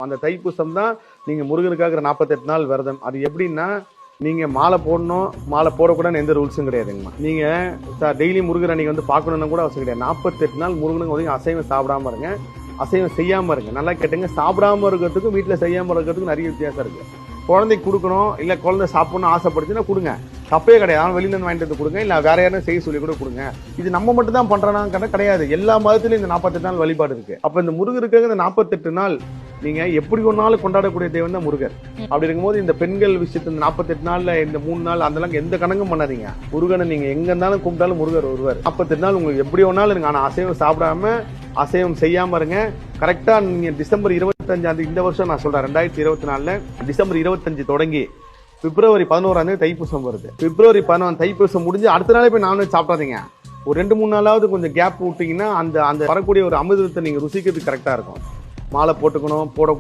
அந்த தைப்பூசம் தான் நீங்கள் முருகனுக்காக 48 நாள் விரதம். அது எப்படின்னா நீங்கள் மாலை போடணும், மாலை போடக்கூடாதுன்னு எந்த ரூல்ஸும் கிடையாதுங்கம்மா. நீங்கள் டெய்லி முருகர் அன்னைக்கு வந்து பார்க்கணுன்னு கூட அவசியம் கிடையாது. 48 நாள் முருகனுக்கு வந்து அசைவம் சாப்பிடாம இருங்க, அசைவம் செய்யாமல் இருங்க. நல்லா கேட்டுங்க, சாப்பிடாம இருக்கிறதுக்கும் வீட்டில் செய்யாமல் இருக்கிறதுக்கும் நிறைய வித்தியாசம் இருக்குது. குழந்தைக்கு கொடுக்கணும், இல்லை குழந்தை சாப்பிடணும்னு ஆசைப்படுச்சுன்னா கொடுங்க, தப்பே கிடையாது. ஆனால் வெளியிலேருந்து வாங்கிட்டு வந்து கொடுங்க, இல்லை வேற யாரும் செய்ய சொல்லி கூட கொடுங்க. இது நம்ம மட்டும் தான் பண்ணுறோன்னா கிடையாது, எல்லா மதத்துலையும் இந்த 48 நாள் வழிபாடு இருக்குது. அப்போ இந்த முருகருக்காக இந்த 48 நாள் நீங்கள் எப்படி ஒன்றாலும் கொண்டாடக்கூடிய தெய்வம் தான் முருகர். அப்படி இருக்கும்போது இந்த பெண்கள் விஷயத்து இந்த 48 நாளில் இந்த 3 நாள் அதெல்லாம் எந்த கணக்கும் பண்ணாதீங்க. முருகனை நீங்கள் எங்கே இருந்தாலும் கும்பிட்டாலும் முருகர் வருவார். 48 நாள் உங்களுக்கு எப்படி ஒன்றாலும் இருங்க, ஆனால் அசைவம் சாப்பிடாம அசைவம் செய்யாமல் இருங்க. கரெக்டாக நீங்கள் டிசம்பர் 25 இந்த வருஷம் நான் சொல்கிறேன், 2024 டிசம்பர் 25 தொடங்கி பிப்ரவரி 11 தைப்பூசம் வருது. பிப்ரவரி 11 தைப்பூசம் முடிஞ்சு அடுத்த நாளே போய் நான்வெஜ் சாப்பிடாதீங்க. ஒரு 2-3 நாளாவது கொஞ்சம் கேப் விட்டீங்கன்னா அந்த அந்த வரக்கூடிய ஒரு அமிர்தத்தை நீங்கள் ருசிக்கிறதுக்கு கரெக்டாக இருக்கும். மாலை போட்டுக்கணும், போடக்கூடாது.